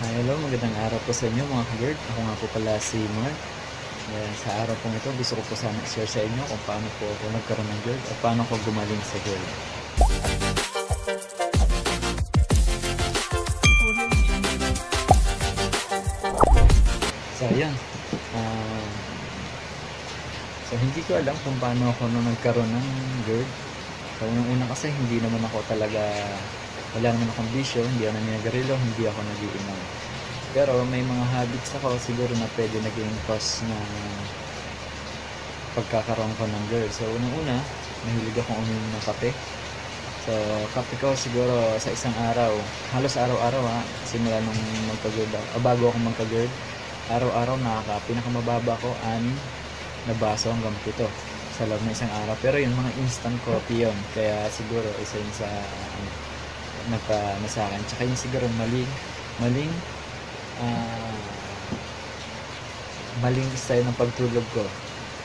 Hello, magandang araw po sa inyo mga ka-girl. Ako nga po pala si Mark. Sa araw pong ito, gusto ko po sana i-share sa inyo kung paano po ako nagkaroon ng girl at paano ko gumaling sa girl. So, ayan. Ah, so, hindi ko alam kung paano ako nagkaroon ng girl. So, unang-una kasi hindi naman ako talaga, wala naman akong bisyo, hindi ako nangyagarilyo, hindi ako nagiinom. Pero may mga habits ako siguro na pwede naging cause na pagkakaroon ko ng girl. So, unang-una, mahilig akong uminom ng kape. So, kape ko siguro sa isang araw, halos araw-araw simula nung magka-girl, bago ako magka-girl, araw-araw pinakamababa ko 6 na baso hanggang 7 sa loob ng isang araw. Pero yung mga instant coffee yun, kaya siguro isa yun sa nagpa sa akin. Tsaka yung siguro maling ah, maling style ng pagtulog ko.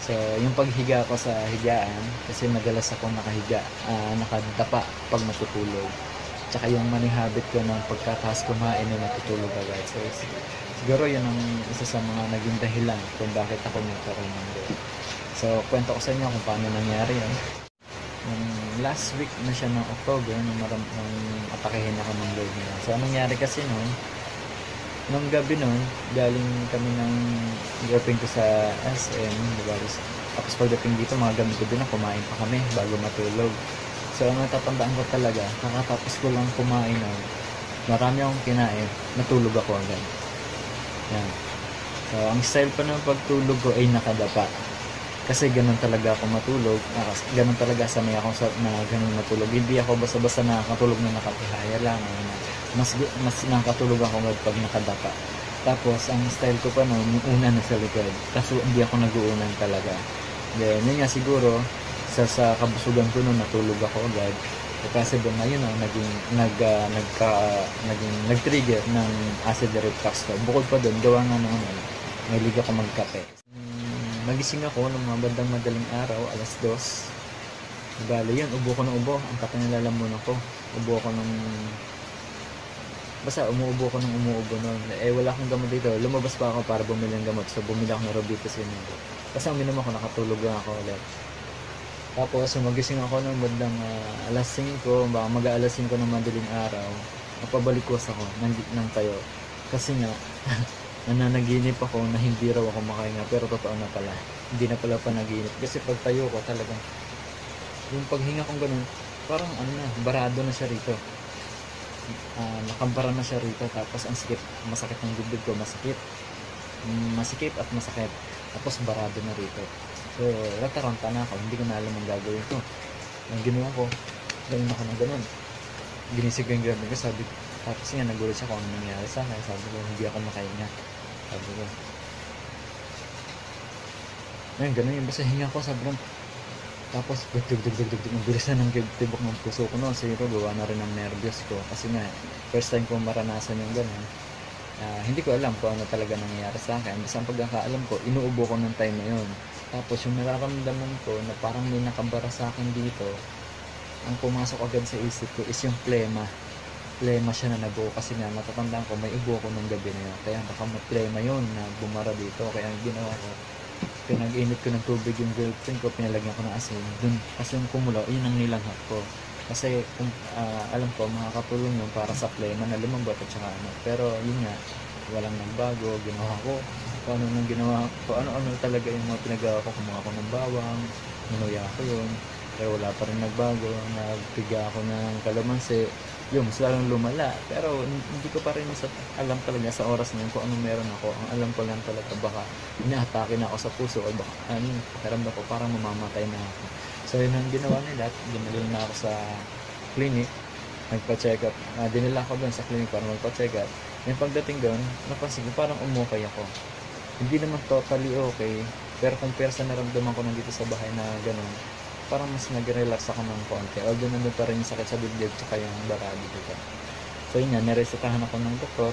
So, yung paghiga ko sa higaan, kasi madalas ako nakadapa pag matutulog. Tsaka yung maling habit ko ng pagkataas kumain na natutulog agad. So, siguro yun ang isa sa mga naging dahilan kung bakit ako nagkaroon ng girl. So, kwento ko sa inyo kung paano nangyari yun. Last week na siya ng October, nung atakehin ako ng girl niya. So, anong nangyari kasi noon, nung gabi nun, galing kami ng girlfriend ko sa SM, diba? Tapos pagdating dito, mga gabi-gabi na kumain pa kami bago matulog. So, ang natatandaan ko talaga, kakatapos ko lang kumain nun, marami akong kinain, natulog ako agad. Yan. So, ang style pa ng pagtulog ko ay nakadapa. Kasi ganun talaga ako matulog, ganun talaga sanay ako na ganun matulog. Hindi ako basta-basta nakakatulog na nakatihaya lang. Mas nakakatulog ako pag nakadapa. Tapos, ang style ko pa noon, yung una na sa likod. Kaso, hindi ako nag-uunan talaga. Then, yun nga siguro, sa kabusugan ko noon, natulog ako agad. Kasi doon na yun, nag-trigger ng acid reflux ko. Bukod pa doon, gawa nga naman, may liga ako magkape. Nagising ako ng mga bandang madaling araw, 2:00. Bale yun, ubo ko ng ubo. Ang kape na lalamunan ko. Ubo ko ng... Basta umuubo ko ng umuubo noon. Wala akong gamot dito. Lumabas pa ako para bumili ng gamot. So, bumili ako ng Robitussin. Kasi uminom ako, nakatulog lang ako ulit. Tapos, magising ako ng bandang 5:00, baka mag-5:00 ng madaling araw. Napabalikos ako ng tayo. Kasi nga, nananaginip ako na hindi raw ako makahinga, pero totoo na pala, hindi na pala panaginip. Kasi pag tayo ko talagang yung paghinga kong ganun, parang barado na siya rito, nakambara na siya rito. Tapos ang masakit ng dibdib ko, masikip at masakit, tapos barado na rito. So rataranta na ako, hindi ko na alam ang gagawin ko. Ang ginawa ko, ganun ako ng ganun, ginisig ko yung grabe ko, sabi ko. Tapos nga nagulat siya kung ano nangyari sa akin. Sabi ko, hindi ako makahinga. Sabi ko, ayun, ganun yung basta hinga ko, sabi ko. Tapos, dug-dug-dug-dug-dug, ang bilis na ng tibok ng puso ko noon. Siguro, gawa na rin ng nervyos ko. Kasi nga, first time ko maranasan yung ganun. Hindi ko alam kung ano talaga nangyayari sa akin. Basta ang pagkakaalam ko, inuubo ko ng time na yun. Tapos, yung nararamdaman ko na parang may nakabara sa akin dito, ang pumasok agad sa isip ko is yung plema siya na nabuo. Kasi nga natatandaan ko may ubo ko nung gabi na yun, kaya baka plema yun na bumara dito. Kaya ang ginawa ko, pinag-init ko ng tubig yung girlfriend ko, pinalagyan ko ng asin dun, kasi yung kumulo, yun ang nilanghap ko. Kasi alam ko makakatulong yun para sa plema na lumambot at saka pero yun nga, walang nagbago. Ginawa ko kung ano nang ginawa ko, ano talaga yung mga pinagawa ko. Kumuha ko ng bawang, minuya ko yun, pero wala pa rin nagbago. Nagpiga ako ng kalamansi, yung mas lalong lumala. Pero hindi ko pa rin alam talaga sa oras na yun kung anong meron ako. Ang alam ko lang talaga, baka inaatake na ako sa puso, o baka pakiramdam ko parang mamamatay na ako. So yun ang ginawa nila, dinala na ako sa clinic, nagpa-check up. Dinala ako doon sa clinic para magpa-check up. Yung pagdating doon, napansin ko parang umukay ako. Hindi naman totally okay, pero compare sa naramdaman ko nandito sa bahay na gano'n, parang mas nag-relax ako ng konti. Although nandun pa rin yung sakit sa dibdib tsaka yung barado dito. So yun nga, niresetahan ako ng doktor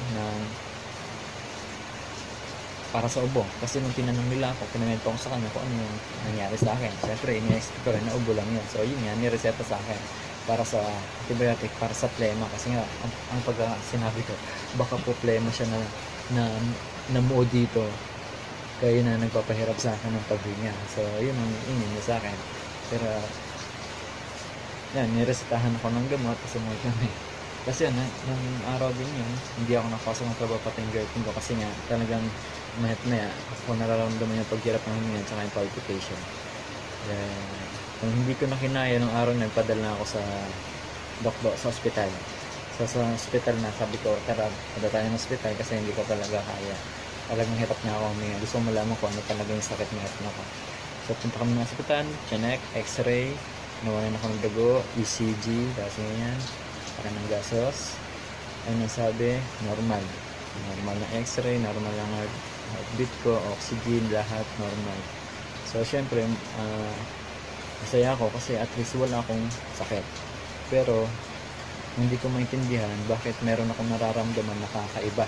para sa ubo. Kasi nung tinanong nila ako, kinamento ko sa kanya kung ano yung nangyari sa akin. Siyempre, iniexpect ko rin na ubo lang yun. So yun nga, nireseta sa akin. para sa antibiotic, para sa plema. Kasi nga, ang pag sinabi ko, baka po plema siya na namuo dito. Kaya na nagpapahirap sa akin ng paghinga. So, yun ang ingin niya sa akin. Pero, yan, niresetahan ako ng gamot kasi umuwi kami. Kasi yan, nung araw din yun, hindi ako nakapasok ng trabaho pati yung girlfriend ko kasi nga talagang mahit maya ako nararamdaman yung paghirap ng hininga at saka yung palpitation. Kung hindi ko na kinaya nung araw na, padala na ako sa doktor, sa ospital. So sa ospital na, sabi ko, tara, punta tayo ng ospital kasi hindi ko talaga kaya. Talagang hirap na ako huminga. Gusto ko malaman kung ano talaga yung sakit na hirap na ako. So punta kami ng ospital, chinek, x-ray, nawalan ako ng dugo, ECG, kasi ganyan, para ng gasos. Ano sabi? Normal. Normal na x-ray, normal lang heartbeat ko, oxygen, lahat normal. So syempre, masaya ako kasi at least wala akong sakit. Pero hindi ko maintindihan bakit meron akong nararamdaman na kakaiba.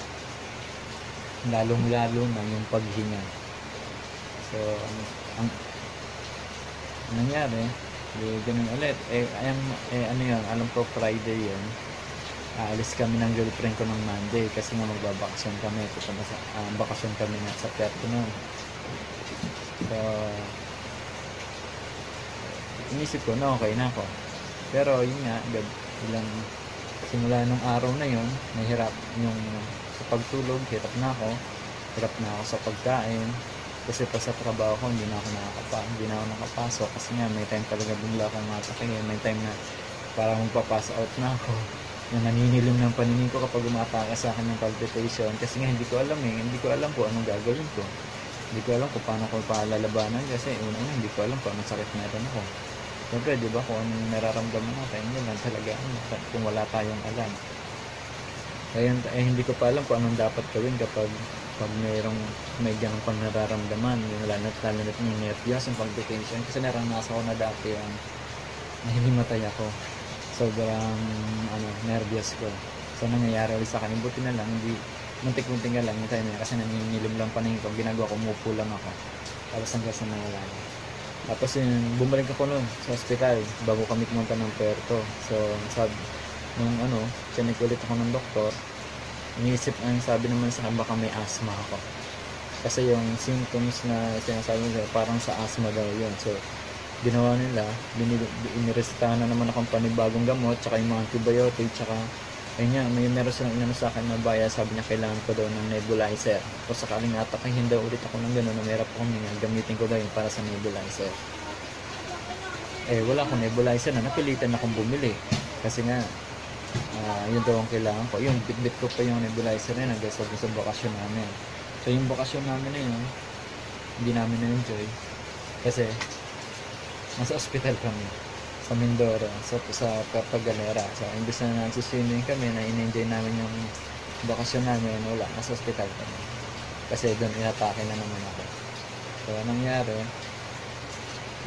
Lalong-lalo na yung paghinga. So, ang nangyari, ganun ulit. Ano yun, alam ko Friday yun. Aalis kami ng girlfriend ko ng Monday kasi nga magbabakasyon kami. Bakasyon kami na sa Puerto noon. So, inisip ko na okay na ako. Pero yun nga, simula nung araw na yun, nahirap yung sa pagtulog, hirap na ako sa pagkain. Kasi pa sa trabaho ko, hindi na ako nakapasok kasi nga may time talaga bigla akong matakin. May time na parang magpapass out na ako. Na naninilim ng paningin ko kapag umatake sa akin ng palpitation kasi nga hindi ko alam po anong gagawin ko. Hindi ko alam kung paano ko palalabanan kasi una hindi ko alam kung anong sakit meron ako. Siyempre, di ba, kung anong nararamdaman natin, yun lang talaga kung wala tayong alam. Kaya hindi ko pa alam kung anong dapat gawin kapag may ganun pang nararamdaman, yung lalo na yung nervyos, yung palpitation, kasi naranasan ko na dati yung nahihimatay ako. Sobrang nervyos ko. So nangyayari ulit sa akin, buti na lang, hindi muntik-muntik nga lang yung time niya kasi nangingilim lang paningin ko, ginagawa ko, umupo lang ako. Tapos hanggang sa nawala. Tapos bumalik ako nun sa hospital bago kami pumunta ng Puerto. So chinik ulit ako ng doktor. Sabi naman sa akin, baka may asthma ako. Kasi yung symptoms na sinasabi nila, parang sa asthma daw yun. So, ginawa nila, iniresetahan na naman akong panibagong gamot, tsaka yung mga antibiotic, tsaka, meron silang inano sa akin na baya, sabi niya, kailangan ko daw ng nebulizer. O sakaling atakahin daw ulit ako ng gano'n, na mayroon akong gamitin ko daw yun para sa nebulizer. Wala akong nebulizer na, napilitan akong bumili. Kasi nga, yun daw ang kailangan ko. Yung bit ko pa yung nebulizer na yun hanggang sa bakasyon namin. So yung bakasyon namin na yun, hindi namin na-enjoy kasi nasa ospital kami sa Mindoro, sa Pagalera. So imbes na nagsiswimming kami, na in-enjoy namin yung bakasyon namin, wala, nasa ospital kami kasi doon inatake na naman ako. So anong nangyari,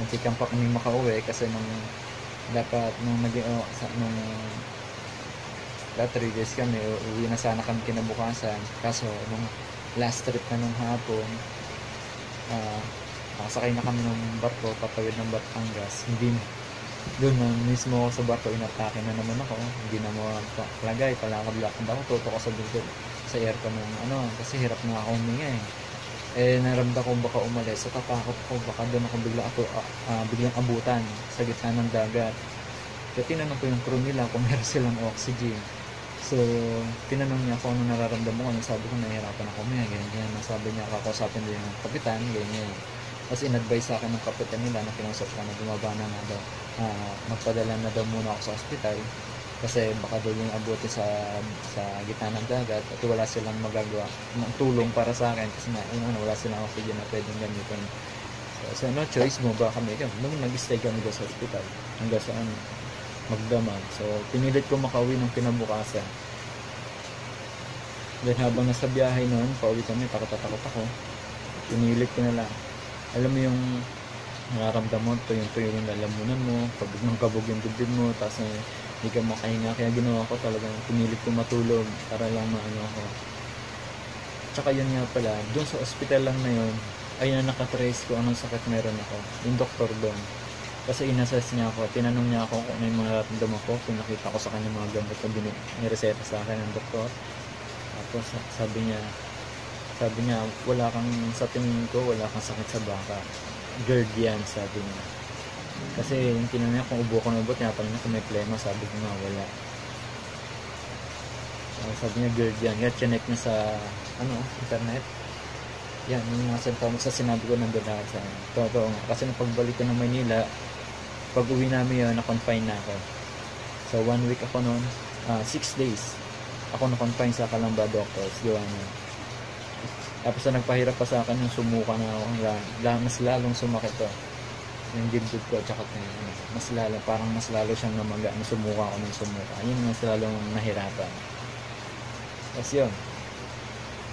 antikang pa kami makauwi kasi nung 3 days kami, uwi na sana kami kinabukasan. Kaso, nung last trip na nung hapon, nakasakay na kami ng barko, patawid ng Batangas. Doon na mismo sa barko, inatake na naman ako. Hindi na mo palagay, palakad-lakad ako, tutok ako sa aircon ng kasi hirap na ako huminga naramdam ko baka umalis. So, tatakot ko, baka doon ako biglang abutan sa gitna ng dagat. Kaya tinanong ko yung crew nila kung meron silang oxygen. So, tinanong niya kung ano nararamdaman ko. Sabi ko, nahihirapan ako may ganyan. Sabi niya, kakausapin din yung kapitan, ganyan. Tapos in-advise sa akin ng kapitan nila na kinausap ko na bumaba na nga daw. Magpadala na daw muna ako sa ospital. Kasi baka daw yung abuti sa gitna ng dagat at wala silang magagawa ng tulong para sa akin. Kasi nga, wala silang oxygen na pwedeng gamitin. So, no choice mo ba kami? Nung nag-stay kami doon sa ospital, hanggang saan magdamag. So, pinilit ko makauwi ng kinabukasan. Then, habang nasa biyahe noon, pauwi kami, takot ako. Pinilit ko na lang. Alam mo yung nararamdaman mo, tuyo yung lalamunan mo, pag kabog yung dibdib mo, tapos hindi ka makahinga. Kaya ginawa ko talagang pinilit ko matulog para lang maano ako. Tsaka yun nga pala, doon sa ospital lang na yun, ay na nakatrace ko anong sakit meron ako. Yung doktor doon. Kasi inassess niya ako, tinanong niya ako kung ano yung mga nararamdaman ko, pinakita ko sa kanya mga gamot na nireseta sa akin ng doktor. Tapos sabi niya, wala kang, sa tingin ko, wala kang sakit sa baka. GERD yan, sabi niya. Kasi yung tinanong niya kung ubo ko na ubo, tinatanong niya kung may plema, sabi ko nga wala. Sabi niya GERD yan, kaya chinek niya sa internet. Yan, yung nasa sinabi ko nandun lahat sa akin. Totoo nga, kasi nung pagbalik ko ng Manila, pag uwi namin yun, na-confine na ako. So 1 week ako noon, 6 days ako na-confine sa Calamba Doctors, gawa niya. Tapos na nagpahirap pa sa akin yung sumuka na ako, mas lalong sumakit to. Yung dibdib ko, tsaka mas lalo, parang mas lalo siyang namaga, sumuka ako ng sumuka. Yun mas lalong nahirapan. Tapos yun,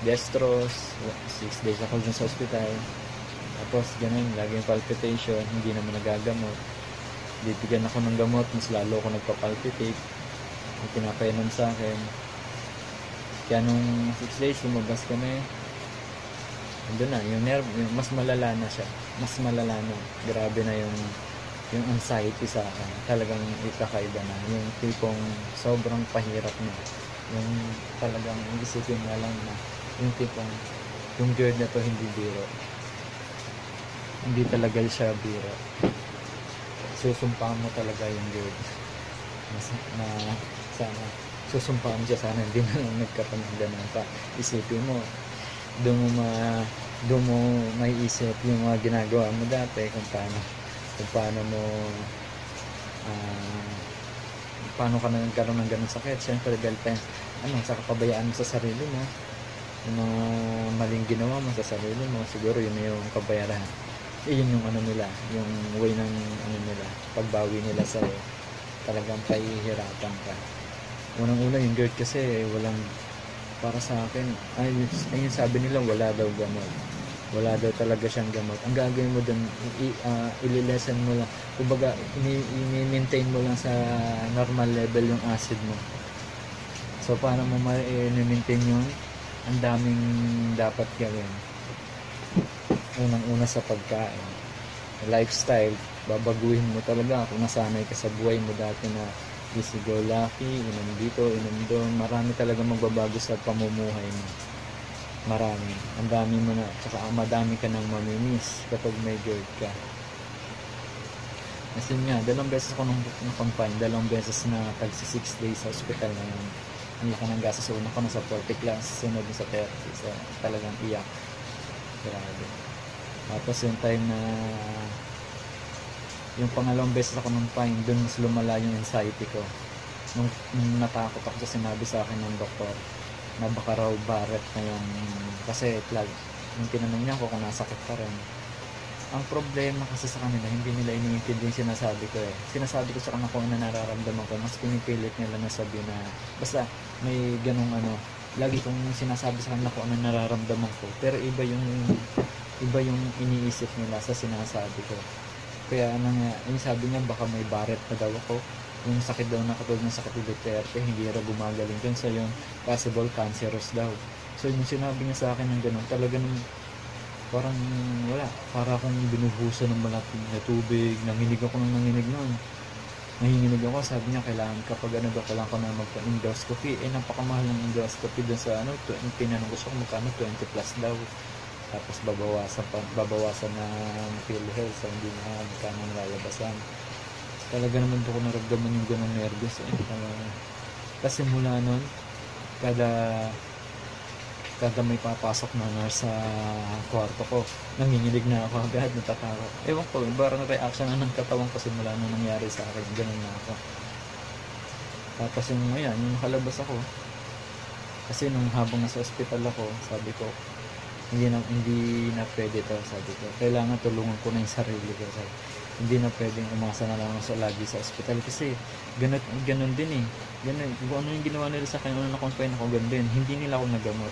dextrose, 6 days ako dun sa hospital. Tapos ganun, laging palpitation, hindi naman nagagamot. Bibigyan ako ng gamot, mas lalo ako nagpa-palpitate. Yung pinapainom sa akin. Kaya nung 6 days, lumabas kami. Andun na, yung nerve, mas malala na siya. Mas malala na. Grabe na yung anxiety sa akin. Talagang ikakaiba na. Yung tipong sobrang pahirap na. Yung talagang isipin na lang na yung tipong yung GERD na to hindi biro. Hindi talaga siya biro. Susumpahan mo talaga yung GERD. Sana susumpahan siya, sana hindi na lang nagkapanagdanan pa. Isipin mo, doon mo may isip yung mga ginagawa mo dati, kung paano ka na nagkaroon ng ganun sakit. Siyempre dahil sa kapabayaan mo sa sarili mo, yung mga maling ginawa mo sa sarili mo, siguro yun yung kabayaran. Yun yung nila, yung way ng nila, pagbawi nila sa'yo. Talagang pahihirapan ka. Unang-una yung GERD kasi walang, para sa akin, ayun sabi nila wala daw gamot. Wala daw talaga siyang gamot. Ang gagawin mo dun, ililesen mo lang. Kumbaga, i-maintain mo lang sa normal level yung acid mo. So, paano mo ma-maintain yun? Ang daming dapat gawin. Unang-una sa pagkain. Lifestyle, babaguhin mo talaga kung nasanay ka sa buhay mo dati na easy go lucky, inom dito, inom doon. Marami talaga magbabago sa pamumuhay mo. Marami. Ang dami mo na, tsaka madami ka nang mamimiss kapag may GERD ka. Kasi nga, 2 beses ako na-confine, 2 beses na tagsi 6 days sa hospital na yun. Ang laki ng gastos. Una ko na sa 40 class, sunod na sa 30. So, talagang iyak. Grabe. Tapos yung time na yung pangalawang beses ako nung fine, dun mas lumala yung anxiety ko. Nung natakot ako sa sinabi sa akin ng doktor na baka raw Barrett na yung, kasi yung tinanong niya ako kung nasakit ka rin. Ang problema kasi sa kanila, hindi nila iniintindi yung sinasabi ko eh. Sinasabi ko sa kanila kung ano nararamdaman ko, mas pinipilit nila na sabi na basta may ganong lagi kong sinasabi sa kanila kung ano nararamdaman ko, pero iba yung iniisip nila sa sinasabi ko. Kaya yung sabi niya baka may Barrett na daw ako, yung sakit daw na katulad ng sakit ni Duterte, hindi raw gumagaling dun sa yung possible cancerous daw. So yung sinabi niya sa akin ng ganun, talaga nung parang wala, para akong binuhusan ng malaking na tubig, nanginig ako noon. Nanginginig ako, sabi niya kailangan kapag kailangan ko na magpa-endoscopy. Napakamahal ng endoscopy dun sa tinanong ko siya kung magkano, 20 plus daw. Tapos babawasan na PhilHealth, so hindi na magkano lalabasan. Talaga naman doon ko naramdaman yung ganong nervous kasi mula nun kada may papasok na nurse sa kwarto ko, nanginginig na ako agad, natatakot. Ewan ko, parang reaction na ng katawan ko simula na nangyari sa akin, ganun na ako. Tapos yung nakalabas ako, kasi nung habang nasa ospital ako, sabi ko, hindi na pwede to, sabi ko. Kailangan tulungan ko na yung sarili ko. Sabi. Hindi na pwedeng umasa na lang sa lagi sa ospital kasi ganun din eh. Ganun, kung ano yung ginawa nila sa akin, ano na-confine ako, ganun din. Hindi nila ako nagamot.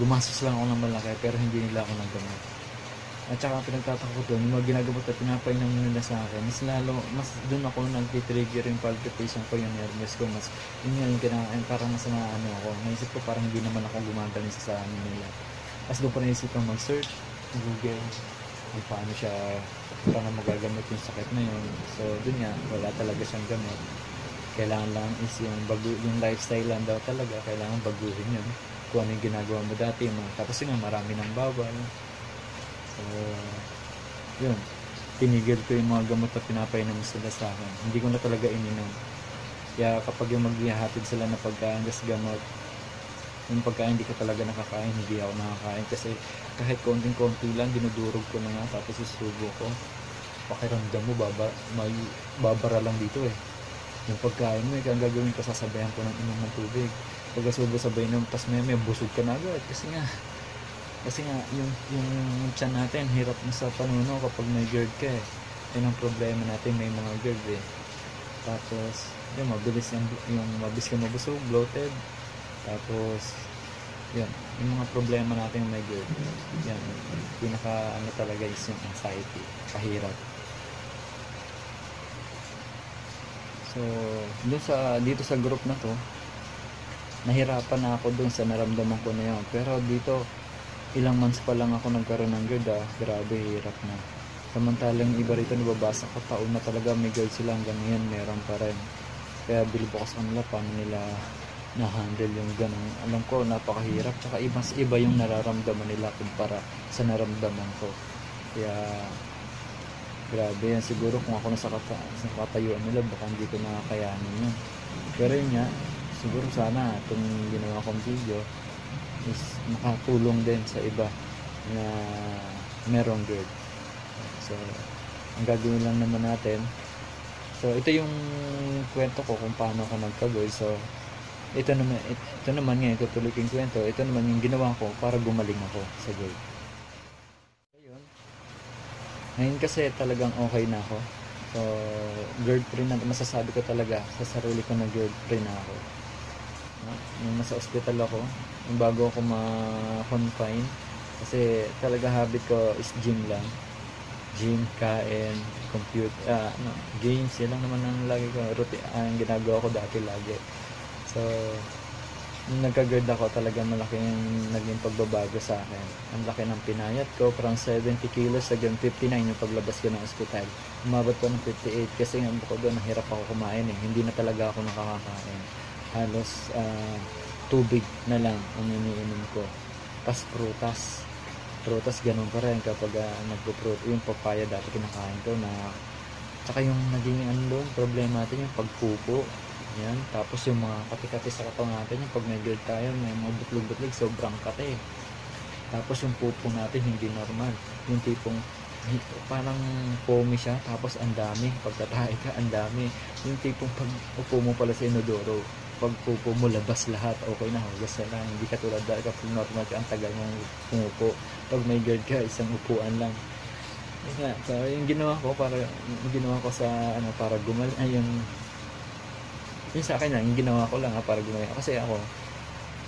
Gumastos lang ako ng malaki pero hindi nila ako nagamot. At saka pinagtataka ko doon, yung mga ginagamot at pinapainom nila sa akin, mas doon ako nag-trigger yung palpitation ko, yung nervous ko, yun yung kinakain, parang mas ako. Naisip ko parang hindi naman ako gumagaling sa nila. As doon pa naisip ko mag-search, Google, kung paano siya, paano magagamot yung sakit na yun. So dun nga, wala talaga siyang gamot. Kailangan lang is yung lifestyle lang daw talaga, kailangan baguhin yun. Kung ano yung ginagawa mo dati, tapos yun nga, marami ng bawal. So yun, tinigil ko yung mga gamot na pinapainom sila sa akin. Hindi ko na talaga ininom. Kaya kapag yung maghihatid sila na pagkain, just gamot, yung pagkain hindi ko talaga nakakain, hindi ako nakakain. Kasi kahit konting-konti lang, dinudurog ko na nga, tapos isubo ko. Pakiramdam mo, may babara lang dito eh. Yung pagkain mo, ang gagawin ko, sasabayan ko ng inom ng tubig. Pagkasubo sabay ng tas may busog ka na agad. Kasi nga yung tiyan natin, hirap na sa panuno kapag may GERD ka eh. Yun ang problema natin, may mga GERD eh. Tapos yung mabilis ka mabusog, bloated. Tapos yan, yung mga problema natin may GERD. Yan, pinaka talaga is yung anxiety, kahirap. So dito sa group na to, nahirapan na ako dun sa naramdaman ko na yun. Pero dito, ilang months pa lang ako nagkaroon ng GERD grabe, hirap na. Samantalang iba rito nababasa ko, taon na talaga may GERD sila, hanggang ngayon meron pa rin. Kaya bilib ako sa kanila paano nila na-handle yung ganun. Alam ko napakahirap, tsaka iba yung nararamdaman nila kumpara sa naramdaman ko. Kaya grabe yan, siguro kung ako nasa katayuan nila, baka hindi ko nakakayanin yun. Pero yun nga, siguro sana itong ginawa kong video is makatulong din sa iba na merong GERD. So ang gagawin lang naman natin, so ito yung kwento ko kung paano ako nagka-GERD. So ito naman ngayon, tutuloy ko yung kwento. Ito naman yung ginawa ko para gumaling ako sa GERD. Ngayon kasi talagang okay na ako. So GERD free na, masasabi ko talaga sa sarili ko na GERD free na ako. Nung nasa ospital ako, yung bago ako ma-confine, kasi talaga habit ko is gym lang. Gym, kain, computer, games, yun lang naman ang lagi ko, routine, ang ginagawa ko dati lagi. So nung nagka-GERD ako, talaga malaking naging pagbabago sa akin. Ang laki ng pinayat ko, from 70 kilos hanggang 59 yung paglabas ko ng ospital. Umabot ko ng 58 kasi nga bukod doon, nahirap ako kumain eh. Hindi na talaga ako nakakakain. Halos tubig na lang ang iniinom ko. Pas prutas ganun pa rin kapag nagpo-fruit. Yung papaya dati kinakain ko na, tsaka yung naging doon, problema natin yung pagpupo. Yan, tapos yung mga kati-kati sa katawan natin, yung pag may GERD tayo, may mga butlog-butlog, sobrang kati. Tapos yung pupo natin hindi normal, yung tipong parang foamy siya, tapos ang dami, pagkatahi ka ang dami. Yung tipong pag upo mo pala sa inodoro, pag pupo mo labas lahat, okay na, hugas na lang. Hindi ka tulad dahil kapag normal ka, ang tagal mong pumupo. Pag may GERD ka, isang upuan lang. So yung ginawa ko sa para gumaling, yung sa akin lang, yung ginawa ko lang para gumaling. Kasi ako,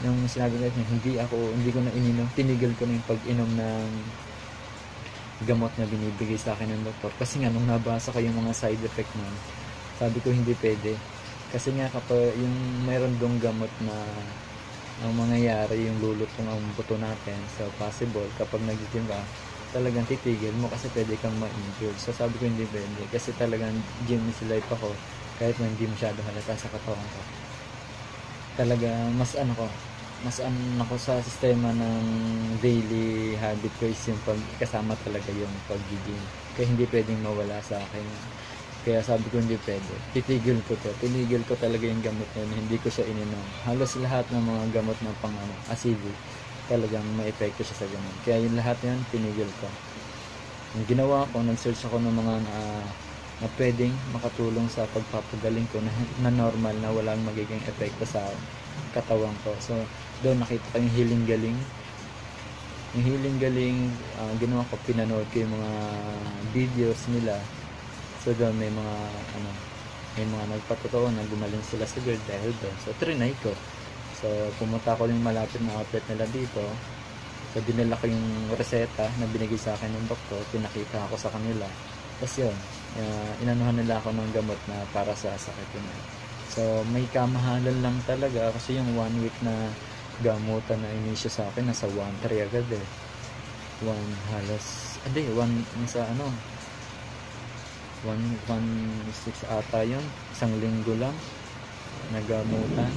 nung sinabi niya, hindi ko na ininom, tinigil ko na yung pag-inom ng gamot na binibigay sa akin ng doktor. Kasi nga, nung nabasa ko yung mga side effect nun, sabi ko hindi pwede. Kasi nga, kapag yung mayroon dong gamot na ang mangyayari, yung lulutong ang buto natin, so possible, kapag nag-gym ka, talagang titigil mo kasi pwede kang ma-injured. So sabi ko hindi pwede, kasi talagang gym is life ako. Kahit na hindi masyado halata sa katawan ko, talaga mas ako sa sistema ng daily habit ko is yung kasama talaga yung pag-gym. Kaya hindi pwedeng mawala sa akin. Kaya sabi ko hindi pwede, tinigil ko talaga yung gamot na yun, hindi ko siya ininom. Halos lahat ng mga gamot ng acidic, talagang may epekto siya sa ganun. Kaya yung lahat yun, tinigil ko. Yung ginawa ko, nag-search ako ng mga na pwedeng makatulong sa pagpapagaling ko na normal, na walang magiging epekto sa katawan ko. So doon nakita ko yung healing galing. Ginawa ko, pinanood ko yung mga videos nila. So doon may mga nagpatotoo na gumaling sila sa GERD dahil doon. So trinay ko. So pumunta ko yung malapit na outlet nila dito. So dinala ko yung reseta na binigay sa akin ng doktor, pinakita ako sa kanila. Tapos yun, inanuhan nila ako ng gamot na para sa sakit yun. So may kamahalan lang talaga kasi yung 1 week na gamutan na inisyo sa akin, nasa 1.3 agad eh. Halos Hindi, sa ano, 116 ata yun. Isang linggo lang nagamutan.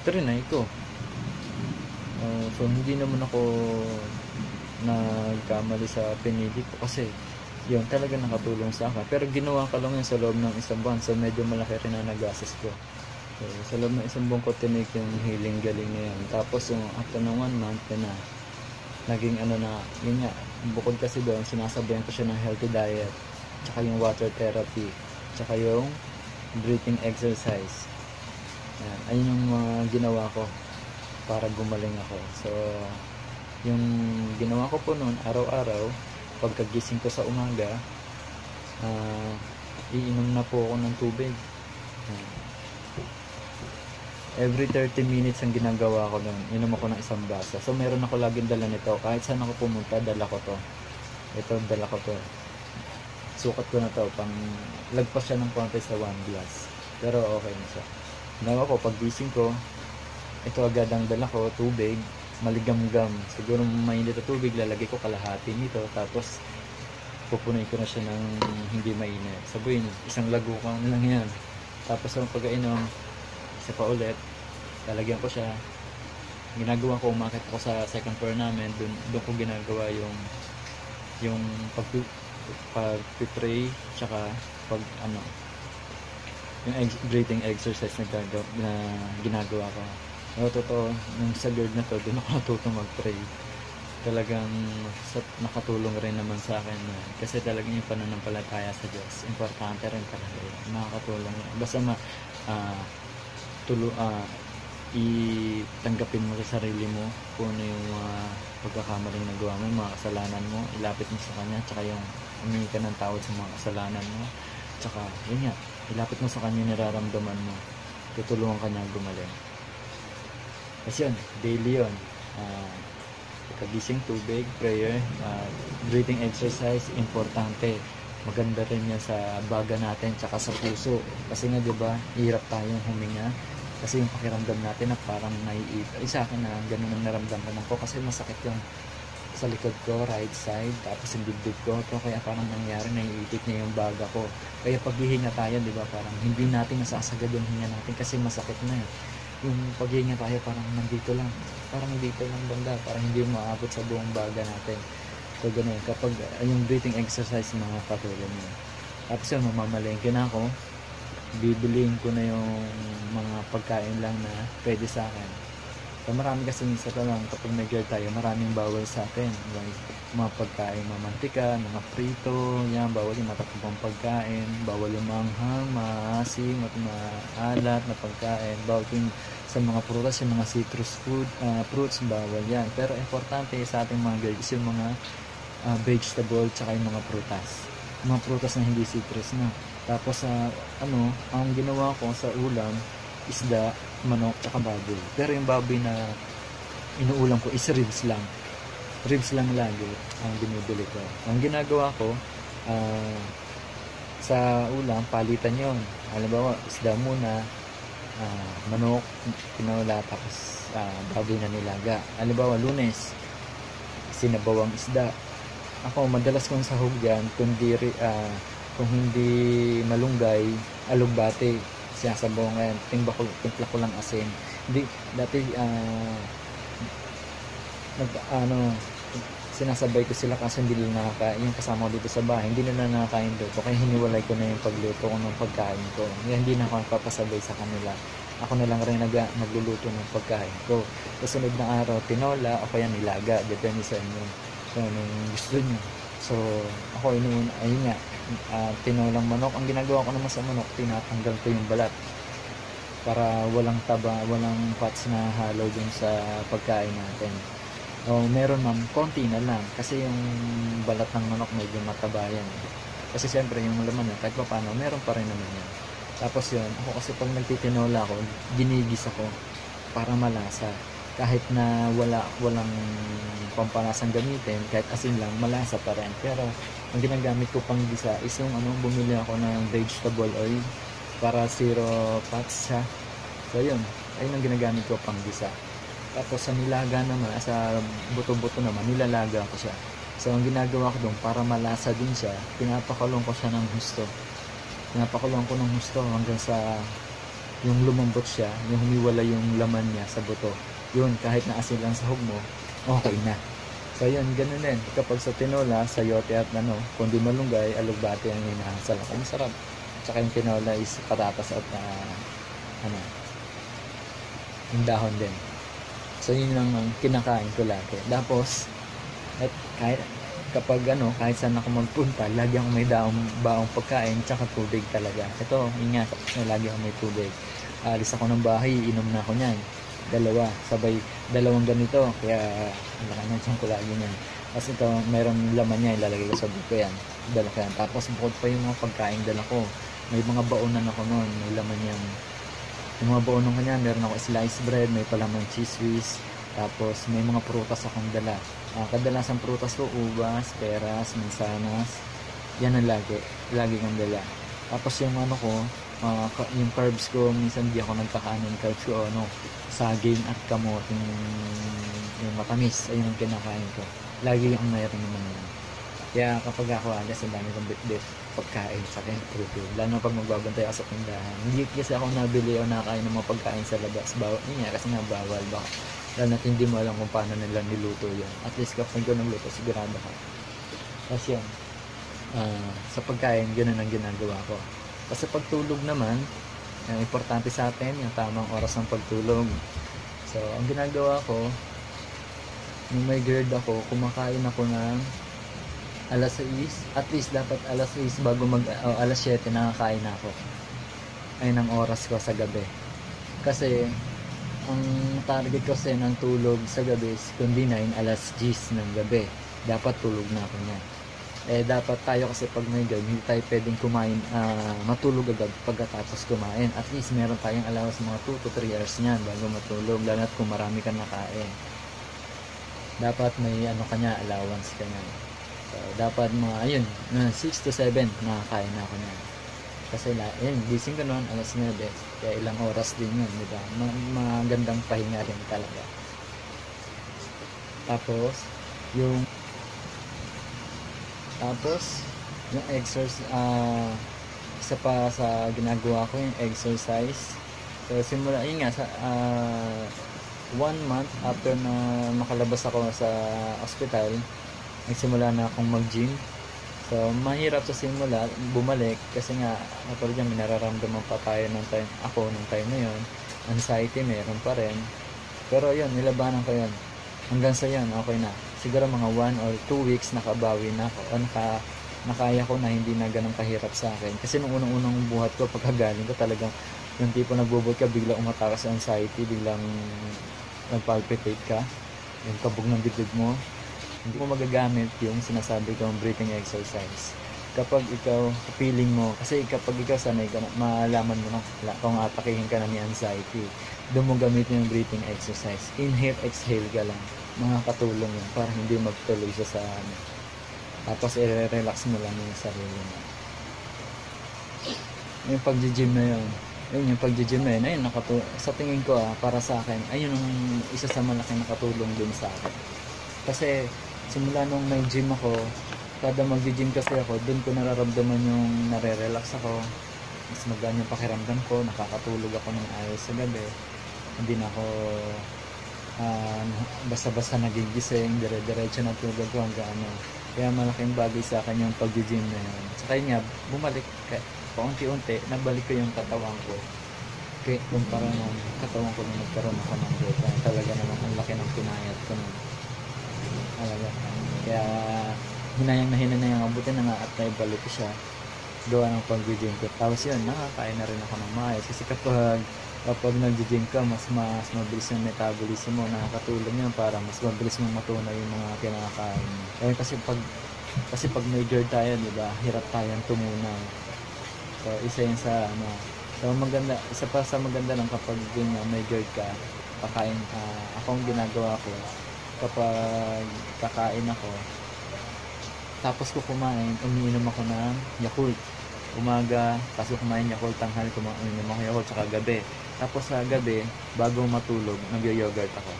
Trinay ko. So hindi naman ako nagkamali sa pinili ko kasi yun talaga nakatulong sa akin. Pero ginawa ko lang yun sa loob ng isang buwan, so medyo malaki rin ang nagastos ko. So, sa loob ng isang buwan ko tinake yung healing galing na yun. Tapos yung after ng 1 month na naging ano na, yun nga, bukod kasi doon sinasabayan ko siya ng healthy diet, tsaka yung water therapy, tsaka yung breathing exercise. Yan, ayun yung ginawa ko para gumaling ako. So yung ginawa ko po noon, araw-araw pagkagising ko sa umaga, iinom na po ako ng tubig. Every 30 minutes ang ginagawa ko noon, inom ako ng isang basa. So meron ako laging dala nito, kahit saan ako pumunta dala ko to. Ito, dala ko to. Sukat ko na to, pang lagpas siya ng konti sa 1 glass, pero okay na siya. Ginawa ko paggising ko, ito agad ang dala ko, tubig, maligamgam. Siguro mainit na tubig, lalagay ko kalahati nito, tapos pupunuin ko na siya ng hindi mainit. Sabuin, isang lagukan lang yan. Tapos ang pagkainom, isa pa ulit, lalagyan ko siya. Ginagawa ko, umakit ako sa second floor namin, doon ko ginagawa yung pag-pray, tsaka pag ano, yung breathing exercise na ginagawa ko. Totoo, yung sa Lord na to, doon ako natutong mag-pray. Talagang nakatulong rin naman sa akin. Kasi talagang yung pananampalataya sa Diyos, importante rin talaga yun. Nakakatulong yun. Basta itanggapin mo sa sarili mo kung ano yung pagkakamaling nagawa mo, yung mga kasalanan mo, ilapit mo sa Kanya, tsaka yung humingi ka ng tawad sa mga kasalanan mo, tsaka yun nga, ilapit mo sa Kanya yung nararamdaman mo, tutulungan ka niya gumaling. Kasi yun, daily yun, pagkagising, tubig, prayer, breathing exercise, importante. Maganda rin yan sa baga natin tsaka sa puso, kasi nga diba, hirap tayong huminga kasi yung pakiramdam natin na parang naiipit. Sa akin na ganun ang naramdaman ko kasi masakit yung sa likod ko, right side, tapos yung dibdib ko, so kaya parang nangyari, naiipit niya yung baga ko. Kaya pag hihinga tayo, diba, parang hindi natin nasasagad yung hinga natin kasi masakit na yung paghinga tayo, parang nandito lang, parang dito lang banda, parang hindi maabot sa buong baga natin. So ganun, kapag yung breathing exercise, mga katulong yun. Tapos yun, mamamalengke na ako, bibiliin ko na yung mga pagkain lang na pwede sa akin. So marami kasi minsan lang, kapag nag-girl tayo, maraming bawal sa atin. Mga pagkain, mamantika, mga prito, yan, bawal yung matatapang pagkain, bawal yung manghang, maasim at maalat na pagkain, bawal yung sa mga prutas, yung mga citrus fruits, bawal yan. Pero importante sa ating mga girls is yung mga vegetable tsaka yung mga prutas na hindi citrus na. Tapos ang ginawa ko sa ulam, isda, manok tsaka baboy. Pero yung baboy na inuulam ko is ribs lang lagi ang binibili ko. Ang ginagawa ko sa ulam, palitan yon. Halimbawa, isda muna, manok, tinola, tapos baboy na nilaga. Halimbawa, Lunes, sinabawang isda. Ako, madalas kong sahog yan, kung hindi malunggay, alugbate, sinasabaw ngayon, timpla ko lang asin. Hindi, dati, sinasabay ko sila kasi hindi nila nakakain, yung kasama ko dito sa bahay, hindi nila nakakain doon. Kaya hiniwalay ko na yung pagluto ko ng pagkain ko. Hindi na ako papasabay sa kanila. Ako na lang rin nagluluto ng pagkain ko. Kasunod na araw, tinola, o kaya nilaga, depende sa inyo. So, anong gusto nyo. So, ako ayun nga, tinolang manok. Ang ginagawa ko naman sa manok, tinatanggal ko yung balat para walang taba, walang fats na halo dun sa pagkain natin. Meron ma'am, konti na lang kasi yung balat ng manok medyo mataba yan. Kasi siyempre yung laman na kahit pa paano, meron pa rin naman yan. Tapos yun, ako kasi pag nagtitinola ako, ginigis ako para malasa. Kahit na walang pampalasang gamitin, kahit asin lang, malasa pa rin. Pero ang ginagamit ko pang gisa is yung bumili ako ng vegetable oil para zero fats siya. So yun, ayun ang ginagamit ko pang gisa. Tapos sa nilaga naman, sa buto-buto naman, nilalaga ko siya. So ang ginagawa ko doon, para malasa din siya, pinapakulong ko siya ng husto. Pinapakulong ko ng husto hanggang sa yung lumambot siya, yung humiwala yung laman niya sa buto. Yun, kahit na asin lang sa hug mo, okay na. So yun, ganun din. Kapag sa tinola, sayote at kung di malunggay, alugbati ang hinahasal. Ang sarap. Tsaka yung tinola is patatas at yung dahon din. So yun lang ang kinakain ko lagi. Tapos, at kahit saan ako magpunta, lagi akong may baong pagkain, tsaka tubig talaga. Ito, ingat, lagi akong may tubig. Alis ako ng bahay, inom na ako niyan. Dalawang ganito, kaya laki ng tiyan ko lagi niyan. Tapos ito, meron laman niya, ilalagay ko sa buko yan. Dala ko yan. Tapos bukod pa yung mga pagkain dala ko. May mga baonan ako noon, may laman yan. Yung mga baonan ko niyan, meron ako sliced bread, may palamang cheese whiz. Tapos may mga prutas akong dala. Kadalasan prutas ko, ubas, peras, mansanas. Yan ang lagi kong dala. Tapos yung yung carbs ko, minsan di ako nagkakanin carbs ko, saging at kamoting yung matamis, ayun ang kinakain ko. Lagi ang mayroon naman yan. Kaya kapag ako alas, ang dami kong bit-bit pagkain sa akin, lalo na pag magbabantay ako sa tindahan. Hindi kasi ako nabili o nakain ng mga pagkain sa labas. Yun nga, kasi nga bawal ba. Lalo natin hindi mo alam kung paano nila niluto yun. At least kapag ko nagluto, sigurado ka. Tapos yun, sa pagkain, ganun ang ginagawa ko. Kasi pagtulog naman, importante sa atin yung tamang oras ng pagtulog. So, ang ginagawa ko, nung may GERD ako, kumakain ako ng alas 6, at least dapat alas 6 bago alas 7 nakakain ako. Ayun ang oras ko sa gabi. Kasi, ang target ko kasi ng tulog sa gabi is kundi 9, alas 10 ng gabi. Dapat tulog na ako niyan. Dapat tayo kasi pag may GERD, hindi tayo pwedeng kumain, matulog agad pagkatapos kumain. At least meron tayong allowance mga 2 to 3 hours niyan bago matulog, lalo at kung marami kang nakain. Dapat may allowance ka niyan. So, dapat mga 6 to 7 nakakain na ako niyan. Kasi gising ka noon alas 9, kaya ilang oras din yun, di ba? Magandang pahinga rin talaga. Tapos yung exercise, isa pa sa ginagawa ko yung exercise. So simula, yun nga, sa 1 month after na makalabas ako sa ospital, nagsimula na akong mag-gym. So mahirap sa simula bumalik kasi nga katulad yan, may nararamdaman pa tayo ng time na yun. Anxiety meron pa rin, pero yun, nilabanan ko yun hanggang sa yun, okay na. Siguro mga 1 or 2 weeks nakabawi na ako, nakaya ko na, hindi na ganun kahirap sa akin. Kasi nung unang buhat ko, pagkagaling ko talagang yung tipo nagbubot ka, biglang umatake sa anxiety, biglang nagpalpitate ka, yung kabog ng dibdib mo, hindi mo magagamit yung sinasabi kong breathing exercise. Kapag ikaw, feeling mo, kasi kapag ikaw sanay ka na, malaman mo na kung atakihin ka na ni anxiety, doon mo gamitin yung breathing exercise. Inhale, exhale ka lang. Makakatulong yun para hindi magtuloy siya sa tapos i-relax mo lang yung sarili mo. Yung pag-gym na yun, ayun, sa tingin ko para sa akin, ayun ang isa sa malaking nakatulong din sa akin. Kasi simula nung may gym ako, kada mag-gym kasi ako, doon ko nararamdaman yung nare-relax ako, mas magaan yung pakiramdam ko, nakakatulog ako ng ayos sa gabi, hindi na ako basta-basta nagigising, dire-diretso na tulog ko hanggang kaya malaking bagay sa akin yung pag-gym na yun. Saka yun nga, bumalik paunti-unti, nabalik ko yung katawan ko. Okay, kumpara ng katawan ko nung nagkaroon ako ng GERD, talaga naman ang laki ng pinayat ko nun. Talaga. Kaya hinayang abutin na nga at naibalik ko siya, gawa ng pag-gym ko. Tapos yun, nakakain na rin ako ng maayos. Kasi kapag nag-gym ka, mas mabilis yung metabolism mo, nakakatulong yun para mas mabilis mong matunaw yung mga kinakain mo. Kasi pag may GERD tayo, di ba, hirap tayong tumunaw. So isa yun sa so maganda, isa pa sa maganda lang kapag may GERD ka, akong ginagawa ko, kapag kakain ako, tapos ko kumain, umiinom ako ng Yakult. Umaga, tapos kumain Yakult, tanghal, umiinom ako Yakult, saka gabi. Tapos sa gabi, bago matulog, nag-yogurt ako.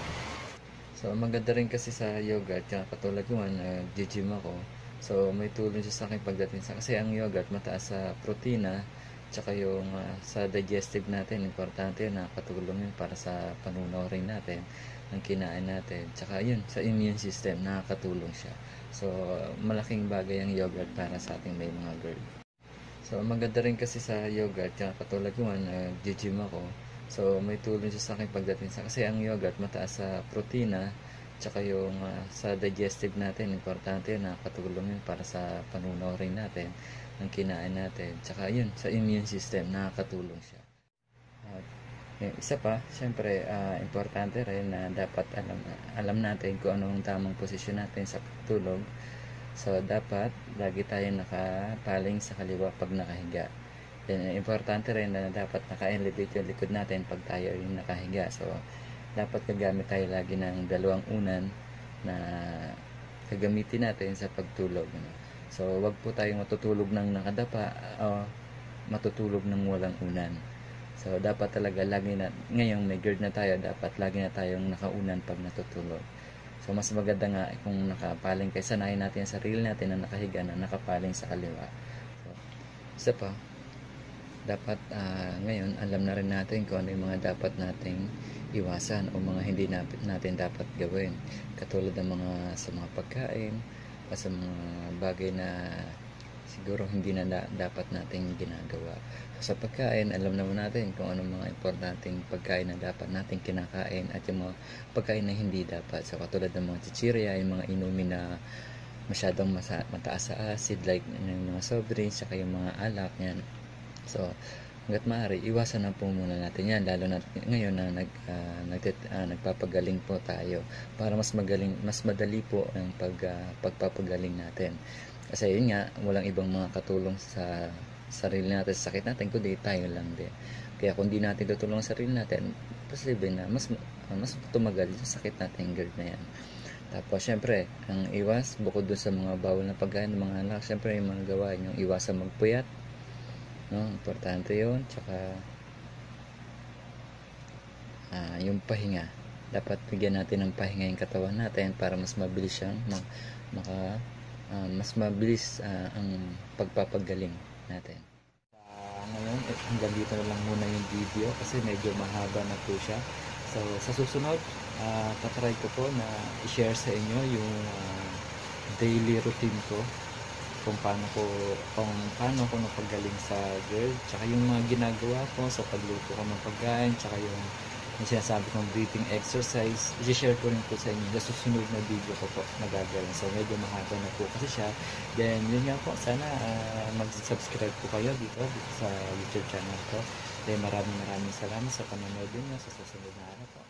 So, maganda rin kasi sa yogurt, kaya katulad ko nga, nag-gym ako. So, may tulong siya sa akin pagdating sa, kasi ang yogurt mataas sa protina, tsaka yung sa digestive natin, importante yun, nakakatulong yun para sa panunaw rin natin, ng kinain natin. Tsaka yun, sa immune system, nakakatulong siya. So, malaking bagay ang yogurt para sa ating may mga girl. So, maganda rin kasi sa yogurt, kaya katulad ko nga, nag-gym ako. So, may tulong siya sa akin pagdating sa, kasi ang yogurt mataas sa protina, tsaka yung sa digestive natin, importante yun, nakakatulong yun para sa panunaw rin natin, ng kinain natin. Tsaka yun, sa immune system, nakakatulong siya. At yung isa pa, syempre, importante rin na dapat alam natin kung anong tamang posisyon natin sa pagtulog. So, dapat lagi tayong nakapaling sa kaliwa pag nakahiga. Then, importante rin na dapat naka-elevate yung likod natin pag tayo yung nakahiga. So, dapat gagamit tayo lagi ng dalawang unan na gagamitin natin sa pagtulog. So, wag po tayong matutulog ng nakadapa o matutulog ng walang unan. So, dapat talaga lagi na, ngayong may guard na tayo, dapat lagi na tayong nakaunan pag natutulog. So, mas maganda nga kung nakapaling kayo. Sanayin natin ang sarili natin na nakahiga na nakapaling sa kaliwa. So, isa pa, dapat ngayon alam na rin natin kung ano yung mga dapat nating iwasan o mga hindi natin dapat gawin. Katulad ng mga sa mga pagkain o sa mga bagay na siguro hindi na dapat nating ginagawa. So, sa pagkain, alam naman natin kung anong mga importanteng pagkain na dapat nating kinakain at yung mga pagkain na hindi dapat. So, katulad ng mga chichirya, yung mga inumin na masyadong mataas sa acid, like yung mga soft drinks, saka yung mga alak, yan. So, hanggat maaari, iwasan na po muna natin yan, lalo na ngayon na nagpapagaling po tayo para mas madali po ang pagpapagaling natin. Kasi yun nga, walang ibang mga katulong sa sarili natin, sa sakit natin, kundi tayo lang din. Kaya kung di natin tutulong sa sarili natin, posible na mas tumagal yung sakit natin, GERD na yan. Tapos, syempre, ang iwas, bukod doon sa mga bawal na pagkain ng mga anak, syempre, yung mga gawain, yung iwasan magpuyat, no? Importante yun. Tsaka, yung pahinga. Dapat bigyan natin ng pahinga yung katawan natin para mas mabilis siyang mas mabilis ang pagpapagaling natin. Ngayon, hanggang dito na lang muna yung video kasi medyo mahaba na po siya. So, sa susunod, tatry ko po na i-share sa inyo yung daily routine ko kung paano ko napagaling sa GERD, tsaka yung mga ginagawa ko sa pagluto ko ng pagkain, tsaka yung sinasabi kong breathing exercise, i-share ko rin po sa inyo sa susunod na video ko po na gagawin. So, medyo mahaba na po kasi siya. Then, yun nga po, sana mag-subscribe po kayo dito sa YouTube channel ko. Then, maraming salamat sa panonood niyo sa susunod na araw po.